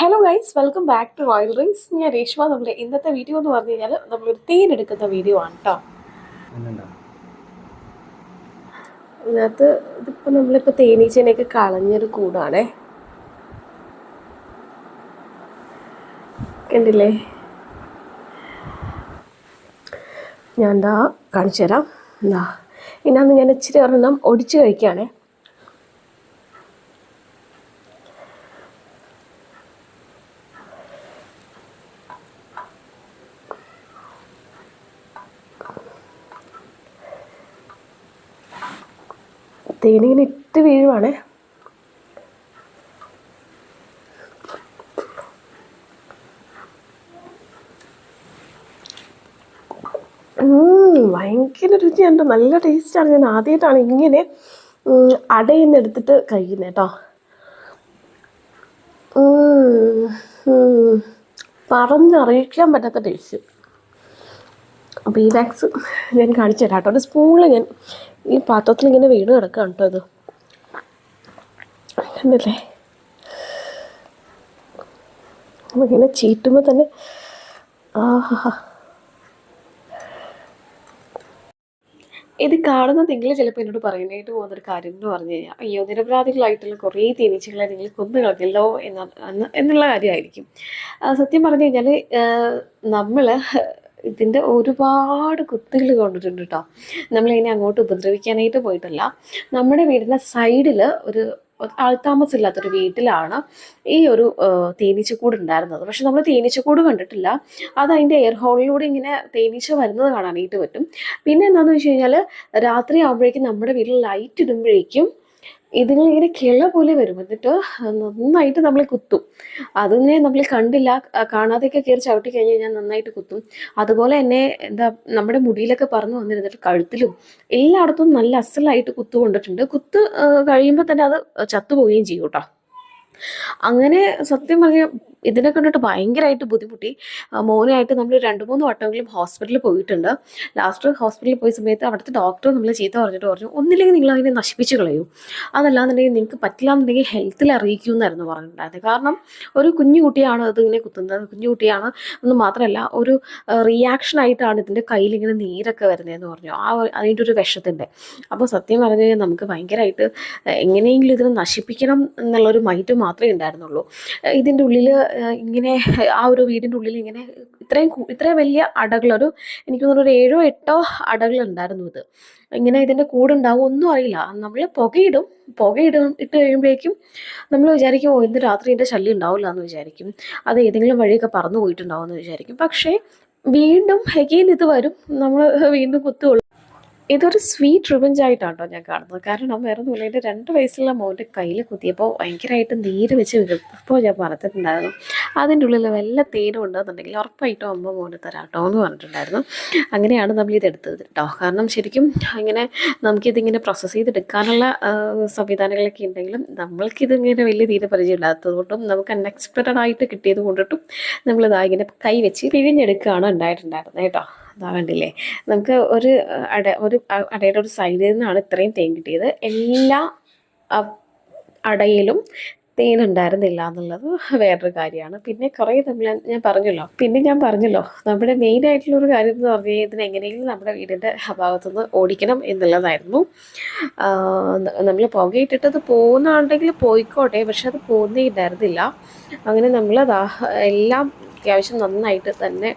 Hello guys, welcome back to Royal Rings. ഞാൻ രേഷ്മ. നമ്മുടെ ഇന്നത്തെ വീഡിയോ എന്ന് പറഞ്ഞു കഴിഞ്ഞാൽ നമ്മളൊരു തേൻ എടുക്കുന്ന വീഡിയോ ആണ് കേട്ടോ. ഇതിനകത്ത് ഇതിപ്പോൾ നമ്മളിപ്പോൾ തേനീച്ചേനെയൊക്കെ കളഞ്ഞൊരു കൂടാണേ, കണ്ടില്ലേ? ഞാൻ എന്താ കാണിച്ചു തരാം. എന്താ ഇതിനകത്ത് ഞാൻ ഇച്ചിരി ഒരെണ്ണം ഒടിച്ച് കഴിക്കുകയാണേ. തേനിങ്ങനെ ഇട്ട് വീഴുവാണേ. ഭയങ്കര രുചിയുണ്ട്, നല്ല ടേസ്റ്റാണ്. ഞാൻ ആദ്യമായിട്ടാണ് ഇങ്ങനെ അടയിൽ നിന്ന് എടുത്തിട്ട് കഴിക്കുന്നത് കേട്ടോ. പറഞ്ഞറിയിക്കാൻ പറ്റാത്ത ടേസ്റ്റ്. അപ്പോൾ ഈ വാക്സ് ഞാൻ കാണിച്ചു തരാം കേട്ടോ. ഒരു സ്പൂണിൽ ഞാൻ ഈ പാത്രത്തിൽ ഇങ്ങനെ വീണ് കിടക്കുകയാണ് കേട്ടോ. ഇത് കണ്ടല്ലേ? ഇങ്ങനെ ചീറ്റുമ്പോൾ തന്നെ ആഹാ. ഇത് കാണുന്ന നിങ്ങൾ ചിലപ്പോൾ എന്നോട് പറയാനായിട്ട് പോകുന്നൊരു കാര്യം എന്ന് പറഞ്ഞു കഴിഞ്ഞാൽ, അയ്യോ, നിരപരാധികളായിട്ടുള്ള കുറേ തേനീച്ചകളെ നിങ്ങൾ കൊന്നു കളഞ്ഞല്ലോ എന്നുള്ള കാര്യമായിരിക്കും. സത്യം പറഞ്ഞു കഴിഞ്ഞാൽ നമ്മൾ ഇതിൻ്റെ ഒരുപാട് കുത്തുകൾ കൊണ്ടിട്ടുണ്ട് കേട്ടോ. നമ്മളിങ്ങനെ അങ്ങോട്ട് ഉപദ്രവിക്കാനായിട്ട് പോയിട്ടല്ല. നമ്മുടെ വീടിൻ്റെ സൈഡിൽ ഒരു ആൾത്താമസമില്ലാത്തൊരു വീട്ടിലാണ് ഈ ഒരു തേനീച്ചക്കൂട് ഉണ്ടായിരുന്നത്. പക്ഷെ നമ്മൾ തേനീച്ചക്കൂട് കണ്ടിട്ടില്ല. അത് അതിൻ്റെ എയർ ഹോളിലൂടെ ഇങ്ങനെ തേനീച്ച വരുന്നത് കാണാനായിട്ട് പറ്റും. പിന്നെ എന്താണെന്ന് വെച്ച് കഴിഞ്ഞാൽ, രാത്രി ആകുമ്പോഴേക്കും നമ്മുടെ വീട്ടിൽ ലൈറ്റ് ഇടുമ്പോഴേക്കും ഇതിങ്ങനെ കിള പോലെ വരും. എന്നിട്ട് നന്നായിട്ട് നമ്മളെ കുത്തും. അതിനെ നമ്മൾ കണ്ടില്ല, കാണാതെയൊക്കെ കയറി ചവിട്ടി കഴിഞ്ഞ് കഴിഞ്ഞാൽ നന്നായിട്ട് കുത്തും. അതുപോലെ തന്നെ എന്താ, നമ്മുടെ മുടിയിലൊക്കെ പറന്ന് വന്നിരുന്നിട്ട് കഴുത്തിലും എല്ലായിടത്തും നല്ല അസലായിട്ട് കുത്തു കൊണ്ടിട്ടുണ്ട്. കുത്ത് കഴിയുമ്പോൾ തന്നെ അത് ചത്തുപോവുകയും ചെയ്യും കേട്ടോ. അങ്ങനെ സത്യം പറഞ്ഞാൽ ഇതിനെ കണ്ടിട്ട് ഭയങ്കരമായിട്ട് ബുദ്ധിമുട്ടി. മോനായിട്ട് നമ്മൾ 2-3 വട്ടമെങ്കിലും ഹോസ്പിറ്റലിൽ പോയിട്ടുണ്ട്. ലാസ്റ്റ് ഹോസ്പിറ്റലിൽ പോയ സമയത്ത് അവിടുത്തെ ഡോക്ടർ നമ്മൾ ചീത്ത പറഞ്ഞു, ഒന്നില്ലെങ്കിൽ നിങ്ങൾ അതിനെ നശിപ്പിച്ച് കളയൂ, അതല്ലാന്നുണ്ടെങ്കിൽ നിങ്ങൾക്ക് പറ്റില്ല എന്നുണ്ടെങ്കിൽ ഹെൽത്തിൽ അറിയിക്കൂ എന്നായിരുന്നു പറഞ്ഞിട്ടുണ്ടായിരുന്നത്. കാരണം ഒരു കുഞ്ഞു കുട്ടിയാണ് അതിങ്ങനെ കുത്തുന്നത്. കുഞ്ഞു കുട്ടിയാണ് എന്ന് മാത്രമല്ല, ഒരു റിയാക്ഷനായിട്ടാണ് ഇതിൻ്റെ കയ്യിലിങ്ങനെ നീരൊക്കെ വരുന്നതെന്ന് പറഞ്ഞു, അതിൻ്റെ ഒരു വിഷത്തിൻ്റെ. അപ്പോൾ സത്യം പറഞ്ഞു കഴിഞ്ഞാൽ നമുക്ക് ഭയങ്കരമായിട്ട് എങ്ങനെയെങ്കിലും ഇതിനെ നശിപ്പിക്കണം എന്നുള്ളൊരു മൈൻഡ് മാത്രമേ ഉണ്ടായിരുന്നുള്ളൂ. ഇതിൻ്റെ ഉള്ളിൽ ഇങ്ങനെ ആ ഒരു വീടിൻ്റെ ഉള്ളിൽ ഇങ്ങനെ ഇത്രയും വലിയ അടകളൊരു, എനിക്ക് തോന്നുന്നു ഒരു 7-8 അടകൾ ഉണ്ടായിരുന്നു. ഇത് ഇങ്ങനെ ഇതിൻ്റെ കൂടുണ്ടാവും ഒന്നും അറിയില്ല. നമ്മൾ ഇട്ട് കഴിയുമ്പോഴേക്കും നമ്മൾ വിചാരിക്കും, ഇന്ന് രാത്രി എൻ്റെ ശല്യം ഉണ്ടാവില്ല എന്ന് വിചാരിക്കും. അത് ഏതെങ്കിലും വഴിയൊക്കെ പറന്നു പോയിട്ടുണ്ടാവും എന്ന് വിചാരിക്കും. പക്ഷേ വീണ്ടും ഹെഗെയിൻ ഇത് വരും, നമ്മൾ വീണ്ടും കുത്തുകൊള്ളും. ഇതൊരു സ്വീറ്റ് റിവെഞ്ച് ആയിട്ടാണ് കേട്ടോ ഞാൻ കാണുന്നത്. കാരണം വേറെ ഒന്നുമില്ല, എൻ്റെ 2 വയസ്സുള്ള മോൻ്റെ കയ്യിൽ കുത്തിയപ്പോൾ ഭയങ്കരമായിട്ട് നീര് വെച്ച് വീർത്തപ്പോൾ ഞാൻ പറഞ്ഞിട്ടുണ്ടായിരുന്നു, അതിൻ്റെ ഉള്ളിൽ വല്ല തേനും ഉണ്ടെന്നുണ്ടെങ്കിൽ ഉറപ്പായിട്ടും അമ്മ മോന് തരാം കേട്ടോ എന്ന് പറഞ്ഞിട്ടുണ്ടായിരുന്നു. അങ്ങനെയാണ് നമ്മളിതെടുത്തത് കേട്ടോ. കാരണം ശരിക്കും ഇങ്ങനെ നമുക്കിതിങ്ങനെ പ്രോസസ്സ് ചെയ്തെടുക്കാനുള്ള സംവിധാനങ്ങളൊക്കെ ഉണ്ടെങ്കിലും നമ്മൾക്കിതിങ്ങനെ വലിയ തീരെ പരിചയമില്ലാത്തത് കൊണ്ടും നമുക്ക് അൺഎക്സ്പെക്റ്റഡ് ആയിട്ട് കിട്ടിയത് കൊണ്ടിട്ടും നമ്മളിതാ ഇങ്ങനെ കൈ വെച്ച് പിഴിഞ്ഞെടുക്കുകയാണ് ഉണ്ടായിട്ടുണ്ടായിരുന്നത് കേട്ടോ. അതാ കണ്ടില്ലേ, നമുക്ക് ഒരു അടയുടെ ഒരു സൈഡിൽ നിന്നാണ് ഇത്രയും തേൻ കിട്ടിയത്. എല്ലാ അടയിലും തേനുണ്ടായിരുന്നില്ല എന്നുള്ളത് വേറൊരു കാര്യമാണ്. പിന്നെ കുറേ ഞാൻ പറഞ്ഞല്ലോ നമ്മുടെ മെയിൻ ആയിട്ടുള്ളൊരു കാര്യം എന്ന് പറഞ്ഞു കഴിഞ്ഞാൽ, ഇതിന് എങ്ങനെയെങ്കിലും നമ്മുടെ വീടിൻ്റെ ഭാഗത്തുനിന്ന് ഓടിക്കണം എന്നുള്ളതായിരുന്നു. നമ്മൾ പുകയിട്ടിട്ടത് പോകുന്നുണ്ടെങ്കിൽ പോയിക്കോട്ടെ, പക്ഷെ അത് പോകുന്നേ ഉണ്ടായിരുന്നില്ല. അങ്ങനെ നമ്മളതാ എല്ലാം അത്യാവശ്യം നന്നായിട്ട് തന്നെ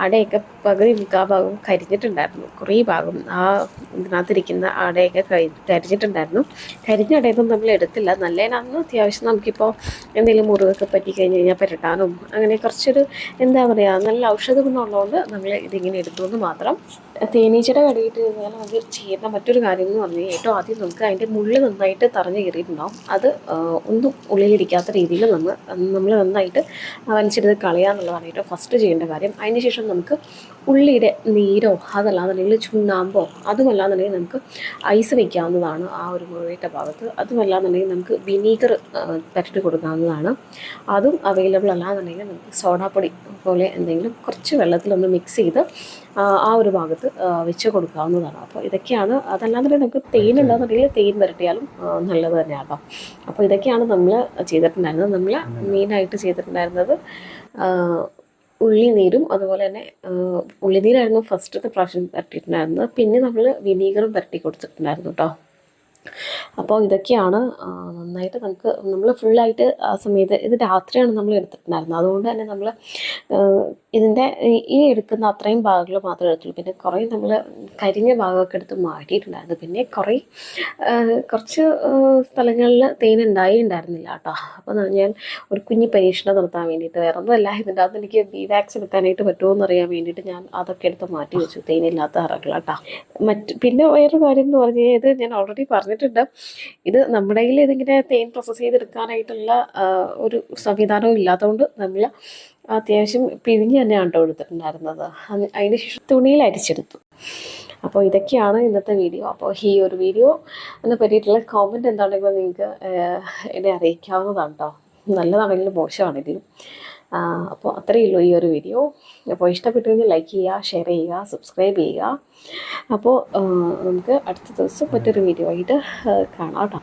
അടയൊക്കെ പകുതി മുക്കാൽ ഭാഗം കരിഞ്ഞിട്ടുണ്ടായിരുന്നു. കുറേ ഭാഗം ആ ഇതിനകത്തിരിക്കുന്ന അടയൊക്കെ കരിഞ്ഞിട്ടുണ്ടായിരുന്നു. കരിഞ്ഞ അടയൊന്നും നമ്മൾ എടുത്തില്ല. നല്ലതിനാന്ന് അത്യാവശ്യം നമുക്കിപ്പോൾ എന്തെങ്കിലും മുറിവൊക്കെ പറ്റി കഴിഞ്ഞ് കഴിഞ്ഞാൽ പുരട്ടാനും അങ്ങനെ കുറച്ചൊരു എന്താ പറയുക, നല്ല ഔഷധ ഗുണമുള്ളതുകൊണ്ട് നമ്മൾ ഇതിങ്ങനെ എടുത്തു എന്ന് മാത്രം. തേനീച്ചയുടെ കടിയിട്ട് കഴിഞ്ഞാൽ നമുക്ക് ചെയ്യുന്ന മറ്റൊരു കാര്യം എന്ന് പറഞ്ഞാൽ, ഏറ്റവും ആദ്യം നമുക്ക് അതിൻ്റെ മുള്ള് നന്നായിട്ട് തറഞ്ഞ് കയറിയിട്ടുണ്ടാവും. അത് ഒന്നും ഉള്ളിലിരിക്കാത്ത രീതിയിൽ നമ്മൾ നന്നായിട്ട് വലിച്ചെടുത്ത് കളയുക എന്നുള്ളതാണ് ഏറ്റവും ഫസ്റ്റ് ചെയ്യേണ്ട കാര്യം. അതിന് ശേഷം നമുക്ക് ഉള്ളിയുടെ നീരോ അതല്ലാന്നുണ്ടെങ്കിൽ ചുണ്ണാമ്പോ അതുമല്ലാന്നുണ്ടെങ്കിൽ നമുക്ക് ഐസ് വയ്ക്കാവുന്നതാണ് ആ ഒരു മുറിവേറ്റ ഭാഗത്ത്. അതുമല്ലാന്നുണ്ടെങ്കിൽ നമുക്ക് വിനീഗർ പരട്ടി കൊടുക്കാവുന്നതാണ്. അതും അവൈലബിൾ അല്ലാന്നുണ്ടെങ്കിൽ നമുക്ക് സോഡാപ്പൊടി പോലെ എന്തെങ്കിലും കുറച്ച് വെള്ളത്തിലൊന്ന് മിക്സ് ചെയ്ത് ആ ഒരു ഭാഗത്ത് വെച്ച് കൊടുക്കാവുന്നതാണ്. അപ്പോൾ ഇതൊക്കെയാണ്. അതല്ലാന്നുണ്ടെങ്കിൽ നമുക്ക് തേൻ ഉണ്ടെന്നുണ്ടെങ്കിൽ തേൻ പുരട്ടിയാലും നല്ലത് തന്നെയാണ് കേട്ടോ. അപ്പോൾ ഇതൊക്കെയാണ് നമ്മൾ ചെയ്തിട്ടുണ്ടായിരുന്നത്. നമ്മൾ മെയിനായിട്ട് ചെയ്തിട്ടുണ്ടായിരുന്നത് ഉള്ളിനീരും അതുപോലെ തന്നെ ഉള്ളിനീരായിരുന്നു ഫസ്റ്റത്തെ പ്രാവശ്യം പുരട്ടിയിട്ടുണ്ടായിരുന്നത്. പിന്നെ നമ്മൾ വിനീഗറും പുരട്ടി കൊടുത്തിട്ടുണ്ടായിരുന്നു കേട്ടോ. അപ്പോൾ ഇതൊക്കെയാണ് നന്നായിട്ട് നമ്മൾ ഫുള്ളായിട്ട് ആ സമയത്ത് ഇത് രാത്രിയാണ് നമ്മൾ എടുത്തിട്ടുണ്ടായിരുന്നത്. അതുകൊണ്ട് തന്നെ നമ്മൾ ഇതിൻ്റെ ഈ എടുക്കുന്ന അത്രയും ഭാഗങ്ങൾ മാത്രമേ എടുത്തുള്ളൂ. പിന്നെ കുറേ നമ്മൾ കരിഞ്ഞ ഭാഗമൊക്കെ എടുത്ത് മാറ്റിയിട്ടുണ്ടായിരുന്നു. പിന്നെ കുറച്ച് സ്ഥലങ്ങളിൽ തേൻ ഉണ്ടായിരുന്നില്ല കേട്ടോ. അപ്പോൾ ഞാൻ ഒരു കുഞ്ഞ് പരീക്ഷണം നടത്താൻ വേണ്ടിയിട്ട്, വേറെ ഒന്നുമല്ല, ഇതിൻ്റെ അകത്ത് എനിക്ക് ബി വാക്സ് എടുക്കാനായിട്ട് പറ്റുമോ എന്നറിയാൻ വേണ്ടിയിട്ട് ഞാൻ അതൊക്കെ എടുത്ത് മാറ്റി വെച്ചു, തേനില്ലാത്ത അറകൾ കേട്ടോ. പിന്നെ വേറൊരു കാര്യം എന്ന് പറഞ്ഞു കഴിഞ്ഞാൽ, ഇത് ഞാൻ ഓൾറെഡി പറഞ്ഞിട്ടുണ്ട്, ഇത് നമ്മുടെ കയ്യിൽ ഇതിങ്ങനെ തേൻ പ്രോസസ്സ് ചെയ്തെടുക്കാനായിട്ടുള്ള ഒരു സംവിധാനവും ഇല്ലാത്തതുകൊണ്ട് നമ്മൾ അത്യാവശ്യം പിഴിഞ്ഞ് തന്നെയാണ് കേട്ടോ എടുത്തിട്ടുണ്ടായിരുന്നത്. അതിന് ശേഷം തുണിയിൽ അരിച്ചെടുത്തു. അപ്പോൾ ഇതൊക്കെയാണ് ഇന്നത്തെ വീഡിയോ. അപ്പോൾ ഈ ഒരു വീഡിയോ എന്നെ പറ്റിയിട്ടുള്ള കോമൻറ്റ് എന്താണെങ്കിലും നിങ്ങൾക്ക് എന്നെ അറിയിക്കാവുന്നതാണ് കേട്ടോ. നല്ലതാണെങ്കിലും മോശമാണെങ്കിലും. അപ്പോൾ അത്രയേ ഉള്ളൂ ഈ ഒരു വീഡിയോ. അപ്പോൾ ഇഷ്ടപ്പെട്ടു കഴിഞ്ഞാൽ ലൈക്ക് ചെയ്യുക, ഷെയർ ചെയ്യുക, സബ്സ്ക്രൈബ് ചെയ്യുക. അപ്പോൾ നമുക്ക് അടുത്ത ദിവസം മറ്റൊരു വീഡിയോ ആയിട്ട് കാണാം കേട്ടോ.